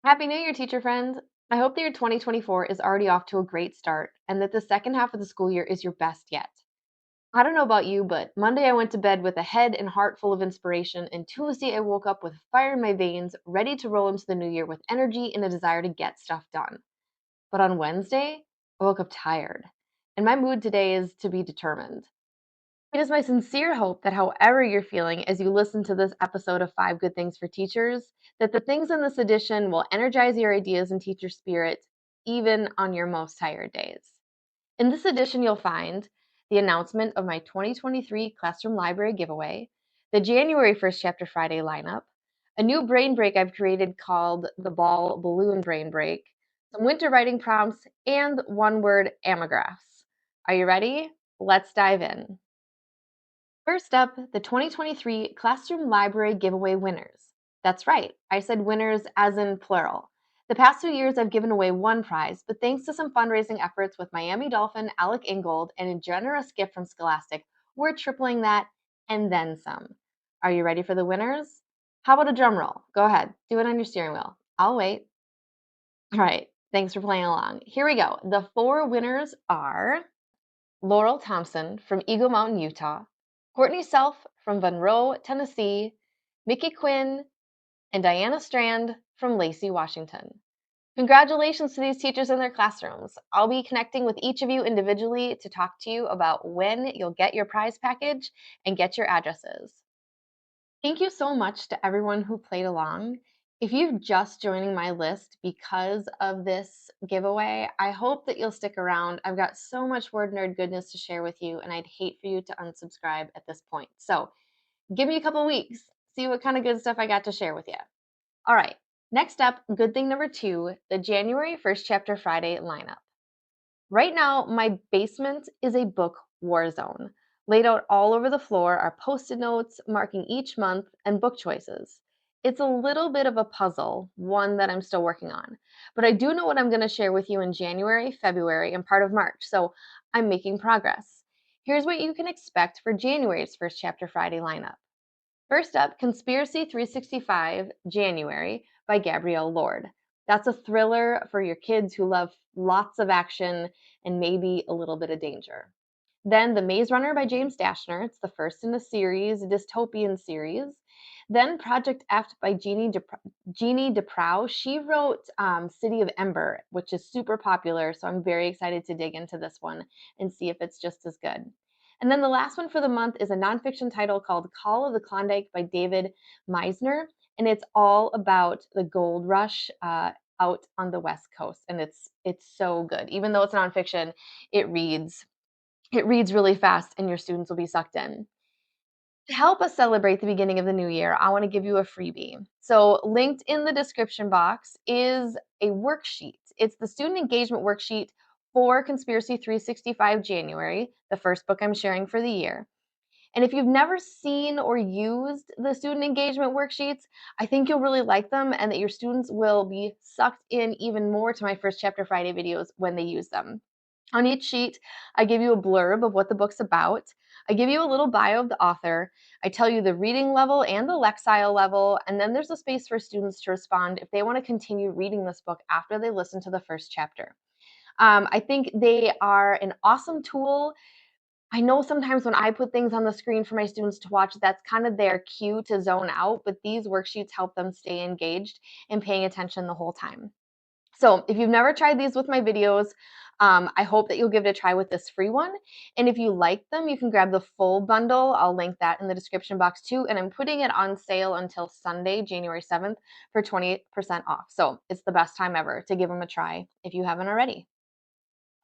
Happy New Year, teacher friend! I hope that your 2024 is already off to a great start and that the second half of the school year is your best yet. I don't know about you, but Monday I went to bed with a head and heart full of inspiration, and Tuesday I woke up with fire in my veins, ready to roll into the new year with energy and a desire to get stuff done. But on Wednesday, I woke up tired, and my mood today is to be determined. It is my sincere hope that however you're feeling as you listen to this episode of 5 Good Things for Teachers, that the things in this edition will energize your ideas and teacher spirit even on your most tired days. In this edition, you'll find the announcement of my 2023 Classroom Library giveaway, the January 1st Chapter Friday lineup, a new brain break I've created called the Ball Balloon Brain Break, some winter writing prompts, and one-word amographs. Are you ready? Let's dive in. First up, the 2023 Classroom Library Giveaway winners. That's right, I said winners as in plural. The past 2 years I've given away one prize, but thanks to some fundraising efforts with Miami Dolphin, Alec Ingold, and a generous gift from Scholastic, we're tripling that and then some. Are you ready for the winners? How about a drum roll? Go ahead, do it on your steering wheel. I'll wait. All right, thanks for playing along. Here we go. The 4 winners are Laurel Thompson from Eagle Mountain, Utah, Courtney Self from Monroe, Tennessee, Mickey Quinn, and Diana Strand from Lacey, Washington. Congratulations to these teachers and their classrooms. I'll be connecting with each of you individually to talk to you about when you'll get your prize package and get your addresses. Thank you so much to everyone who played along. If you're just joining my list because of this giveaway, I hope that you'll stick around. I've got so much word nerd goodness to share with you, and I'd hate for you to unsubscribe at this point. So give me a couple weeks, see what kind of good stuff I got to share with you. All right, next up, good thing number 2, the January 1st Chapter Friday lineup. Right now, my basement is a book war zone. Laid out all over the floor are Post-it notes marking each month and book choices. It's a little bit of a puzzle, one that I'm still working on. But I do know what I'm going to share with you in January, February, and part of March, so I'm making progress. Here's what you can expect for January's First Chapter Friday lineup. First up, Conspiracy 365 January by Gabrielle Lord. That's a thriller for your kids who love lots of action and maybe a little bit of danger. Then The Maze Runner by James Dashner. It's the first in a series, a dystopian series. Then Project F by Jeannie DeProw. She wrote City of Ember, which is super popular, so I'm very excited to dig into this one and see if it's just as good. And then the last one for the month is a nonfiction title called Call of the Klondike by David Meisner, and it's all about the gold rush out on the West Coast, and it's so good. Even though it's nonfiction, it reads really fast, and your students will be sucked in. To help us celebrate the beginning of the new year, I want to give you a freebie. So, linked in the description box is a worksheet. It's the student engagement worksheet for Conspiracy 365 January, the first book I'm sharing for the year. And if you've never seen or used the student engagement worksheets, I think you'll really like them and that your students will be sucked in even more to my First Chapter Friday videos when they use them. On each sheet, I give you a blurb of what the book's about. I give you a little bio of the author. I tell you the reading level and the Lexile level, and then there's a space for students to respond if they want to continue reading this book after they listen to the first chapter. I think they are an awesome tool. I know sometimes when I put things on the screen for my students to watch, that's kind of their cue to zone out, but these worksheets help them stay engaged and paying attention the whole time. So if you've never tried these with my videos, I hope that you'll give it a try with this free one. And if you like them, you can grab the full bundle. I'll link that in the description box too. And I'm putting it on sale until Sunday, January 7th for 20% off. So it's the best time ever to give them a try if you haven't already.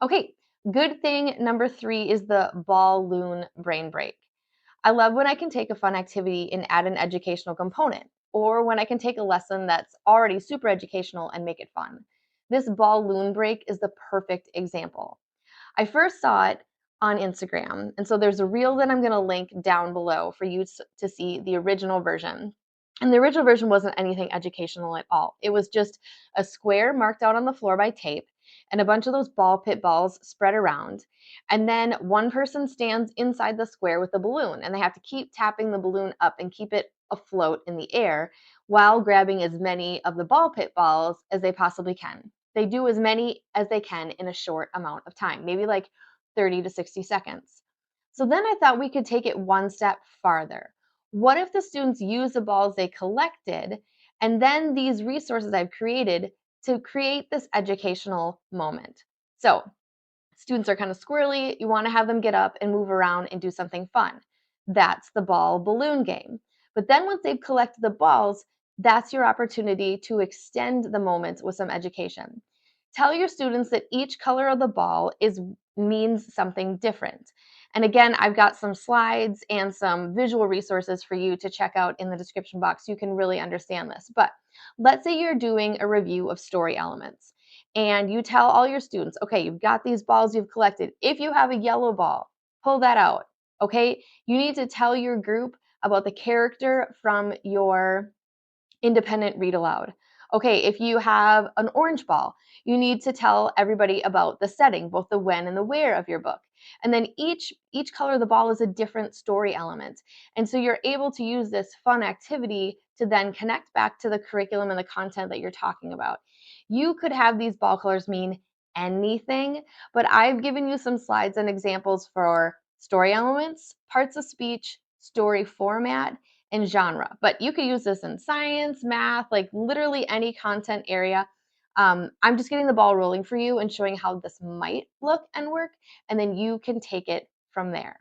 Okay, good thing number 3 is the balloon brain break. I love when I can take a fun activity and add an educational component, or when I can take a lesson that's already super educational and make it fun. This balloon break is the perfect example. I first saw it on Instagram, and so there's a reel that I'm going to link down below for you to see the original version. And the original version wasn't anything educational at all. It was just a square marked out on the floor by tape and a bunch of those ball pit balls spread around. And then one person stands inside the square with a balloon, and they have to keep tapping the balloon up and keep it afloat in the air while grabbing as many of the ball pit balls as they possibly can. They do as many as they can in a short amount of time, maybe like 30 to 60 seconds. So then I thought we could take it one step farther. What if the students use the balls they collected and then these resources I've created to create this educational moment? So students are kind of squirrely. You want to have them get up and move around and do something fun. That's the ball balloon game. But then once they've collected the balls, that's your opportunity to extend the moment with some education. Tell your students that each color of the ball means something different. And again, I've got some slides and some visual resources for you to check out in the description box so you can really understand this. But let's say you're doing a review of story elements and you tell all your students, okay, you've got these balls you've collected. If you have a yellow ball, pull that out, okay? You need to tell your group about the character from your independent read aloud. Okay, if you have an orange ball, you need to tell everybody about the setting, both the when and the where of your book. And then each color of the ball is a different story element. And so you're able to use this fun activity to then connect back to the curriculum and the content that you're talking about. You could have these ball colors mean anything, but I've given you some slides and examples for story elements, parts of speech, story format, and genre. But you could use this in science, math, like literally any content area. I'm just getting the ball rolling for you and showing how this might look and work, and then you can take it from there.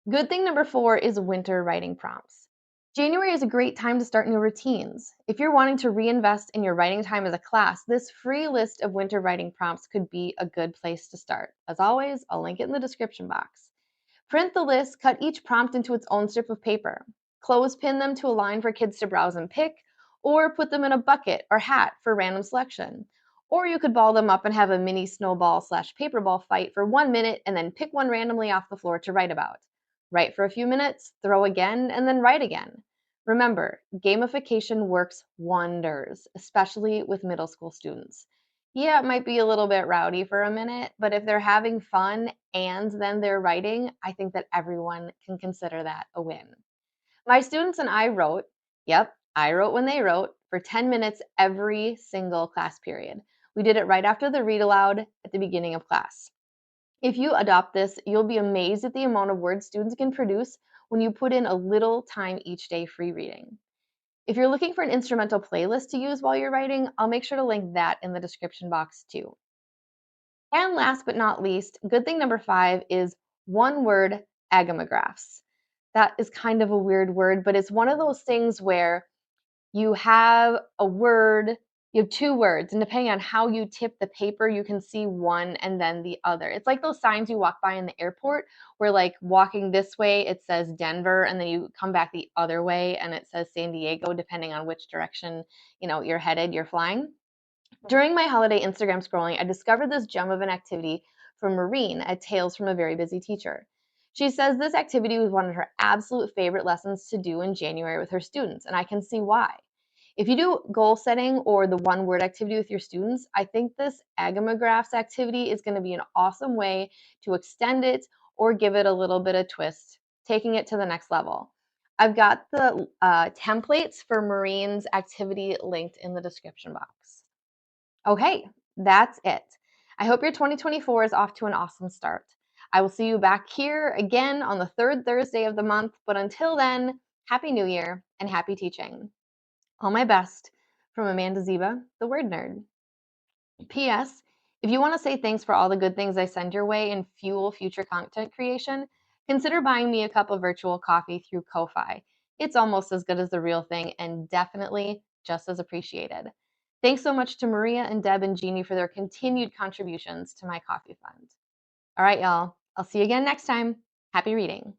Good thing number 4 is winter writing prompts. January is a great time to start new routines. If you're wanting to reinvest in your writing time as a class, this free list of winter writing prompts could be a good place to start. As always, I'll link it in the description box. Print the list, cut each prompt into its own strip of paper. Clothespin them to a line for kids to browse and pick, or put them in a bucket or hat for random selection. Or you could ball them up and have a mini snowball/paper ball fight for 1 minute and then pick one randomly off the floor to write about. Write for a few minutes, throw again, and then write again. Remember, gamification works wonders, especially with middle school students. Yeah, it might be a little bit rowdy for a minute, but if they're having fun and then they're writing, I think that everyone can consider that a win. My students and I wrote, yep, I wrote when they wrote, for 10 minutes every single class period. We did it right after the read aloud at the beginning of class. If you adopt this, you'll be amazed at the amount of words students can produce when you put in a little time each day free reading. If you're looking for an instrumental playlist to use while you're writing, I'll make sure to link that in the description box too. And last but not least, good thing number 5 is one-word agamographs. That is kind of a weird word, but it's one of those things where you have a word, you have 2 words, and depending on how you tip the paper, you can see one and then the other. It's like those signs you walk by in the airport where, like, walking this way, it says Denver, and then you come back the other way and it says San Diego, depending on which direction, you're headed, you're flying. During my holiday Instagram scrolling, I discovered this gem of an activity from Maureen at Tales from a Very Busy Teacher. She says this activity was one of her absolute favorite lessons to do in January with her students, and I can see why. If you do goal setting or the one word activity with your students, I think this agamographs activity is going to be an awesome way to extend it or give it a little bit of twist, taking it to the next level. I've got the templates for Maureen's activity linked in the description box. Okay, that's it. I hope your 2024 is off to an awesome start. I will see you back here again on the 3rd Thursday of the month, but until then, Happy New Year and happy teaching. All my best from Amanda Zieba, the Word Nerd. P.S. If you want to say thanks for all the good things I send your way and fuel future content creation, consider buying me a cup of virtual coffee through Ko-Fi. It's almost as good as the real thing and definitely just as appreciated. Thanks so much to Maria and Deb and Jeannie for their continued contributions to my coffee fund. All right, y'all. I'll see you again next time. Happy reading.